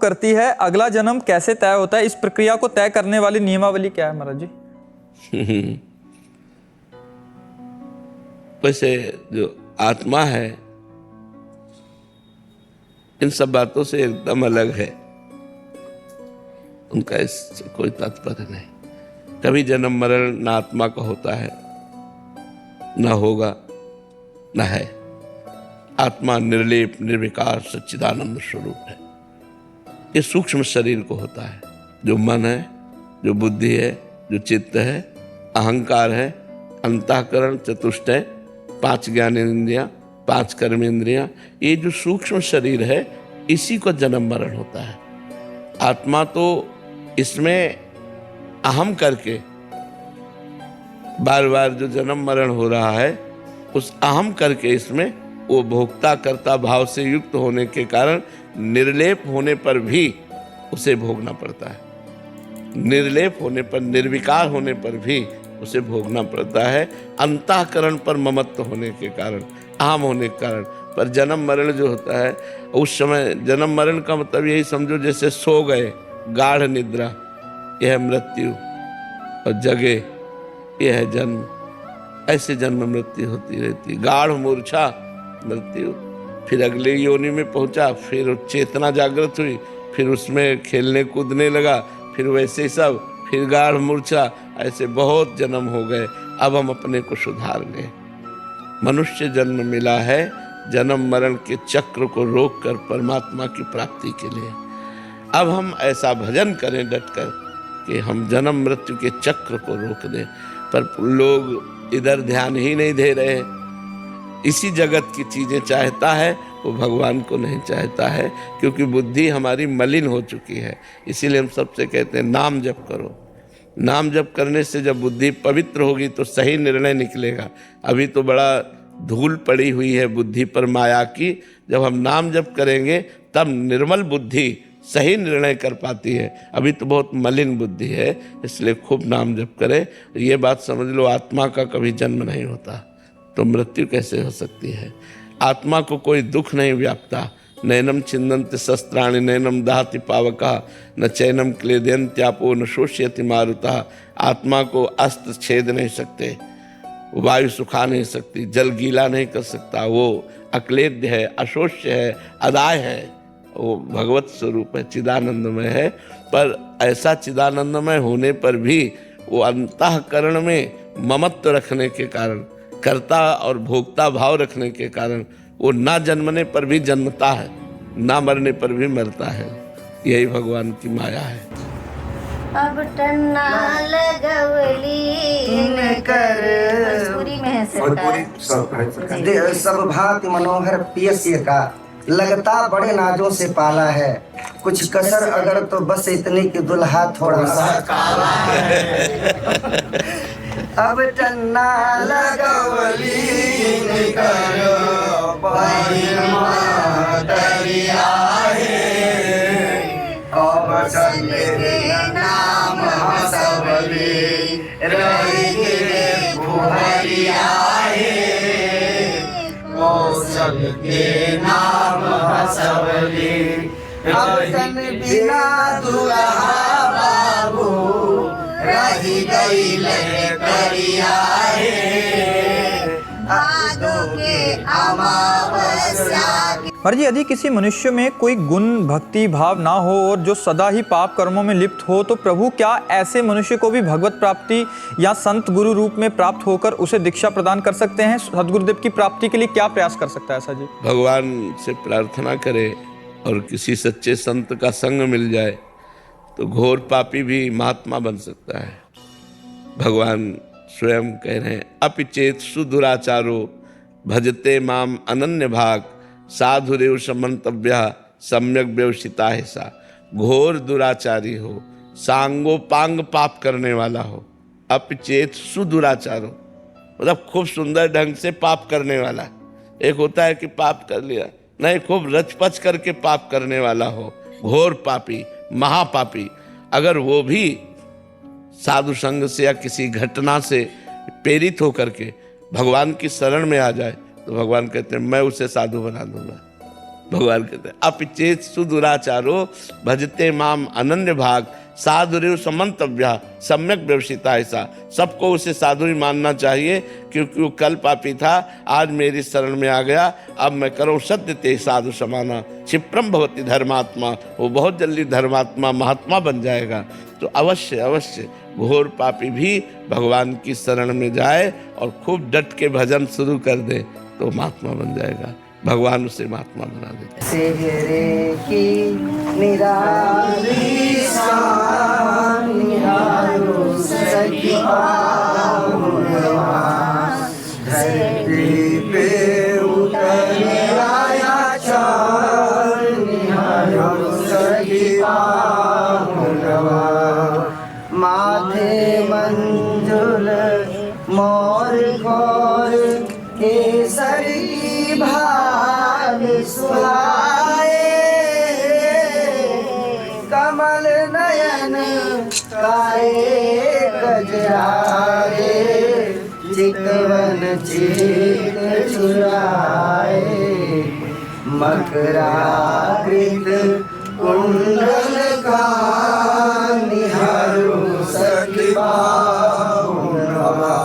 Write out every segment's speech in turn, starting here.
करती है, अगला जन्म कैसे तय होता है, इस प्रक्रिया को तय करने वाली नियमावली क्या है महाराज जी? वैसे जो आत्मा है इन सब बातों से एकदम अलग है, उनका इससे कोई तात्पर्य नहीं। कभी जन्म मरण न आत्मा का होता है, न होगा, न है। आत्मा निर्लेप निर्विकार सच्चिदानंद स्वरूप है। ये सूक्ष्म शरीर को होता है, जो मन है, जो बुद्धि है, जो चित्त है, अहंकार है, अंतःकरण, चतुष्टय, 5 ज्ञानेंद्रियां, 5 कर्मेंद्रियां, ये जो सूक्ष्म शरीर है इसी को जन्म मरण होता है। आत्मा तो इसमें अहम करके बार बार जो जन्म मरण हो रहा है, उस अहम करके इसमें वो भोक्ता कर्ता भाव से युक्त होने के कारण निर्लेप होने पर भी उसे भोगना पड़ता है। निर्लेप होने पर, निर्विकार होने पर भी उसे भोगना पड़ता है, अंतःकरण पर ममत्व होने के कारण, अहम होने के कारण। पर जन्म मरण जो होता है उस समय, जन्म मरण का मतलब यही समझो जैसे सो गए, गाढ़ निद्रा, यह है मृत्यु, और जगे यह है जन्म। ऐसे जन्म मृत्यु होती रहती। गाढ़ मूर्छा मृत्यु, फिर अगले योनि में पहुंचा, फिर चेतना जागृत हुई, फिर उसमें खेलने कूदने लगा, फिर वैसे सब, फिर गाढ़ मूर्छा, ऐसे बहुत जन्म हो गए। अब हम अपने को सुधार लें। मनुष्य जन्म मिला है जन्म मरण के चक्र को रोककर परमात्मा की प्राप्ति के लिए। अब हम ऐसा भजन करें डटकर कि हम जन्म मृत्यु के चक्र को रोक दें। पर लोग इधर ध्यान ही नहीं दे रहे। इसी जगत की चीजें चाहता है, वो भगवान को नहीं चाहता है, क्योंकि बुद्धि हमारी मलिन हो चुकी है। इसीलिए हम सबसे कहते हैं नाम जप करो। नाम जप करने से जब बुद्धि पवित्र होगी तो सही निर्णय निकलेगा। अभी तो बड़ा धूल पड़ी हुई है बुद्धि पर माया की। जब हम नाम जप करेंगे तब निर्मल बुद्धि सही निर्णय कर पाती है। अभी तो बहुत मलिन बुद्धि है, इसलिए खूब नाम जप करें। ये बात समझ लो, आत्मा का कभी जन्म नहीं होता तो मृत्यु कैसे हो सकती है? आत्मा को कोई दुख नहीं व्यापता। नैनम छिन्दन्ति शस्त्राणि नैनम दहति पावका न चैनम क्लेदयन्त्यापो न शोष्यति मारुतः। आत्मा को अस्त्र छेद नहीं सकते, वायु सुखा नहीं सकती, जल गीला नहीं कर सकता। वो अक्लेद्य है, अशोष्य है, अदाय है। वो भगवत स्वरूप है, चिदानंदमय है। पर ऐसा चिदानंदमय होने पर भी वो अंतःकरण में ममत्व रखने के कारण, कर्ता और भोक्ता भाव रखने के कारण, वो ना जन्मने पर भी जन्मता है, ना मरने पर भी मरता है। यही भगवान की माया है। अब टन्ना लगवली कर भोजपुरी में है सरकार। सब भांति मनोहर पियस्य का लगता बड़े नाजों से पाला है। कुछ कसर अगर तो बस इतनी कि दुल्हा थोड़ा सा काला है। अब टन्ना लगवली कर नाम हसवली रही कौशल के नाम हसवली। अब बिना दुल्हा बाबू रही गई करिया भादों के अमावस्या। पर जी यदि किसी मनुष्य में कोई गुण भक्ति भाव ना हो और जो सदा ही पाप कर्मों में लिप्त हो, तो प्रभु क्या ऐसे मनुष्य को भी भगवत प्राप्ति या संत गुरु रूप में प्राप्त होकर उसे दीक्षा प्रदान कर सकते हैं? सदगुरुदेव की प्राप्ति के लिए क्या प्रयास कर सकता है ऐसा जी? भगवान से प्रार्थना करे और किसी सच्चे संत का संग मिल जाए तो घोर पापी भी महात्मा बन सकता है। भगवान स्वयं कह रहे हैं, अपि चेत सुदुराचारो भजते माम अनन्य भाग साधुरेव समन्तव्य सम्यक व्यवसिता है सा। घोर दुराचारी हो, सांगोपांग पाप करने वाला हो, अपचेत सुदुराचारो मतलब खूब सुंदर ढंग से पाप करने वाला। एक होता है कि पाप कर लिया, नहीं, खूब रचपच करके पाप करने वाला हो, घोर पापी, महापापी। अगर वो भी साधु संग से या किसी घटना से प्रेरित होकर के भगवान की शरण में आ जाए तो भगवान कहते हैं मैं उसे साधु बना दूंगा। भगवान कहते हैं अपिचेत सुदुराचारो भजते माम अनन्य भाग साधुरेव समंतव्या सम्यक व्यवसिता। ऐसा सबको उसे साधु ही मानना चाहिए, क्योंकि वो कल पापी था, आज मेरी शरण में आ गया, अब मैं करूँ सत्य ते साधु समाना क्षिप्रम भवति धर्मात्मा। वो बहुत जल्दी धर्मात्मा महात्मा बन जाएगा। तो अवश्य अवश्य घोर पापी भी भगवान की शरण में जाए और खूब डट के भजन शुरू कर दे तो महात्मा बन जाएगा। भगवान उसे महात्मा बना देते। सेहरे की निराली शान निहारो सखी पाहुनवा, धरती पे उतर आया चाँद निहारो सखी पाहुनवा, माथे मंजुल मोर गौर केसर की भाग सुहाए, कमल नयन काए गजराए, चितवन चित चुराए, मकराकृत कुंडल का निहारो सखी पाहुनवा,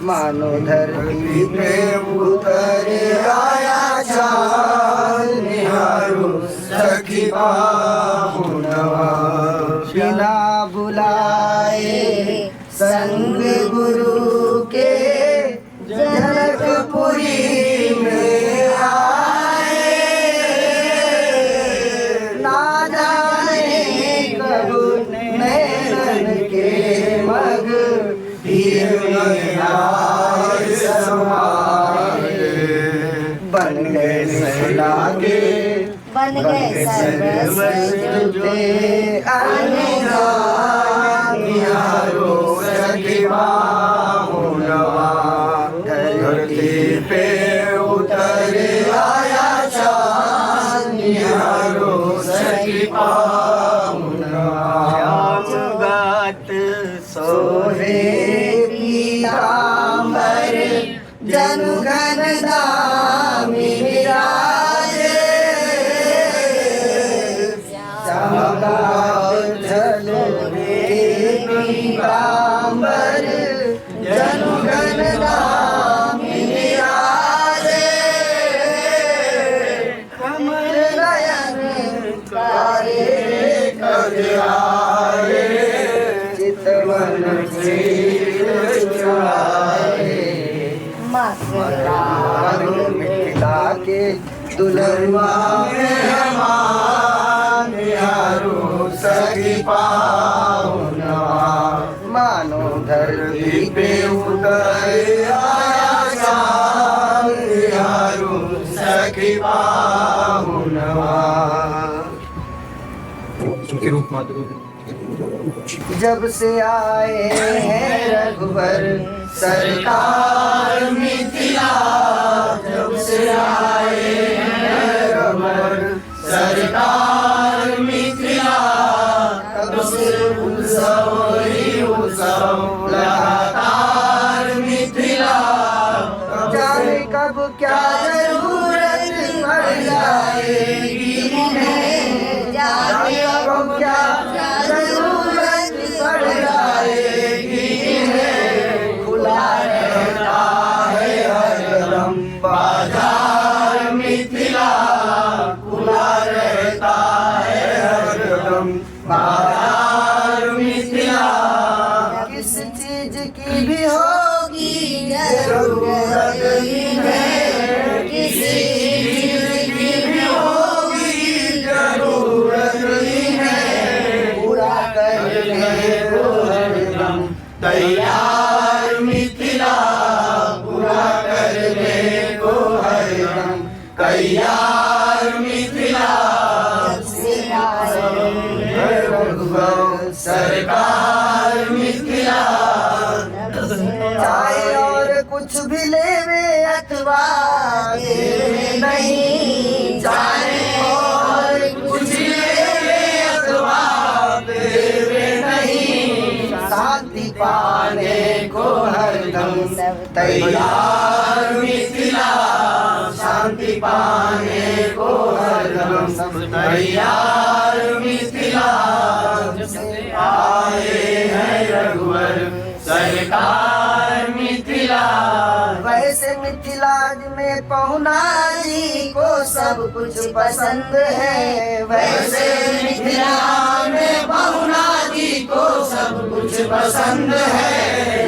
मानो धरती पे उतर आया चाँद निहारो सखी पाहुनवा, बिना बुलाए संग गुरु के जनकपुरी में आए, ना जाने कब नैनन के मग बन गए लागे बन गए सर्वस्व निहारो सखी पाहुनवा, धरती पे उतर आया चाँद निहारो सखी पाहुनवा, गात सोहे पीतांबर जनुगन दामी विराजे, चमगावत झलके पीतांबर जनुगन दामी विराजे, कमल नयन कारे कजराए, चितवन चित चुराए, मिथिला के दुल्हनवा मेहमान निहारो सखी पाहुनवा, मानो धरती पे उतर आया चाँद निहारो सखी पाहुनवा, जब से आए हैं रघुवर सरकार मिथिला, जब से आए हैं रघुवर सरकार मिथिला, तब से उत्सव ही उत्सव लगातार मिथिला, जाने कब क्या जरूरत पड़ जाएगी उन्हें, जाने कब क्या जरूरत पड़ जाएगी इन्हें, खुला रहता है हरदम बाजार मिथिला, खुला रहता है हरदम बाजार मिथिला, किस चीज की भी होगी जरूरत इन्हें, किसी चीज की भी होगी जरूरत इन्हें, पूरा करने को हरदम तैयार मिथिला, पूरा करने को हरदम तैयार मिथिला, रघुवर सरकार मिथिला, चाहे और कुछ भी लेवे अथवा देवे नहीं, चाहे और कुछ लेवे अथवा देवे नहीं, शांति पाने को हरदम तैयार मिथिला, शांति पाने को हरदम सब तैयार मिथिला आए हैं रघुवर सरकार मिथिला। वैसे मिथिलाज में पहुना जी को सब कुछ पसंद है, वैसे मिथिला में पहुना जी को सब कुछ पसंद है,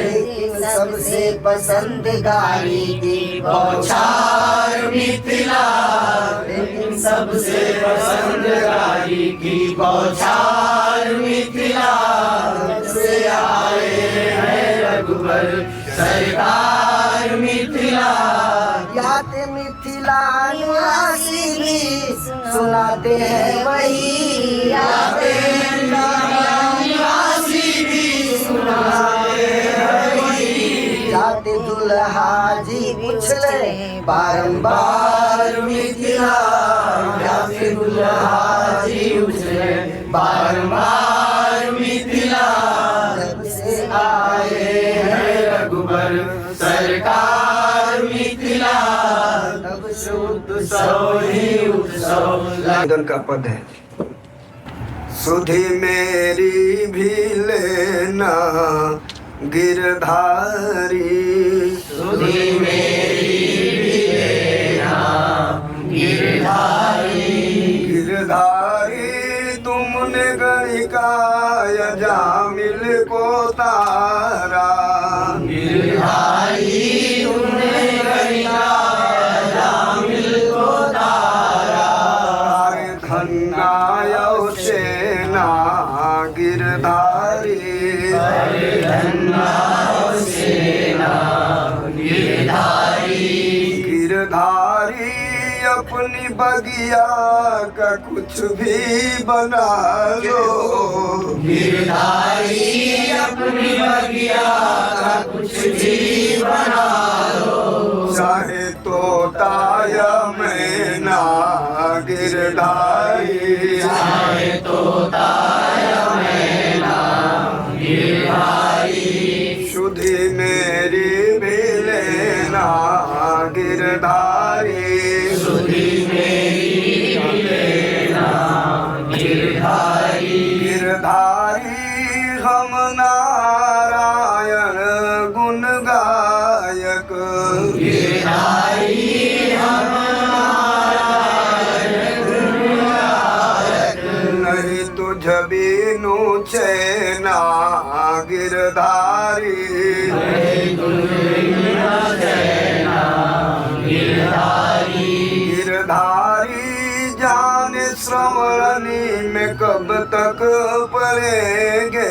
लेकिन सबसे पसंद गाड़ी की बौछार मिथिला, लेकिन सबसे पसंद गाड़ी की बौछार मिथिला। से आए हैं रघुवर सरकार मिथिला। याते मिथिला निवासी भी सुनाते हैं वही, याते मिथिला निवासी भी सुनाते हैं वही। जाते दुल्हा जी पूछ ले बारंबार मिथिला, जाते दुल्हा जी पूछ ले बारंबार मिथिला। जब से आए हैं रघुवर सरकार मिथिला, तब से उत्सव ही उत्सव। लगन का पद है। सुधि मेरी भी लेना गिरधारी, सुधि मेरी भी लेना गिरधारी। गिरधारी तुमने गणिका यजामिल को तारा, गिरधारी तुमने गणिका यजामिल को तारा। धन्नायो सेना गिरधारी, धन्नायो सेना गिरधारी। गिरधारी अपनी बगिया का कुछ भी बना लो, गिरधारी अपनी बगिया का कुछ भी बना लो। चाहे तोता या मैना गिरधारी, चाहे तोता या मैना गिरधारी। सुधि मेरी भी लेना गिरधारी, सुधि मेरी भी लेना गिरधारी। गिरधारी हम नारायण गुण गायक, गिरधारी हम नारायण गुण गायक। नहीं तुझ बिनु चैना गिरधारी, नहीं तुझ बिनु चैना गिरधारी। गिरधारी जाने श्रवणी में कब तक पड़ेंगे,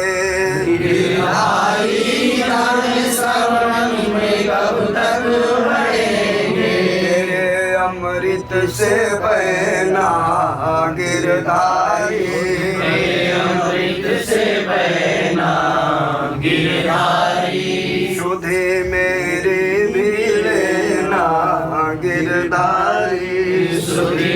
गिरधारी जाने श्रवणी में कब तक पड़ेंगे। तेरे अमृत से बहना गिरधारी, तेरे अमृत से बहना गिरधारी। सुधि मेरी भी लेना गिरधारी, सुधि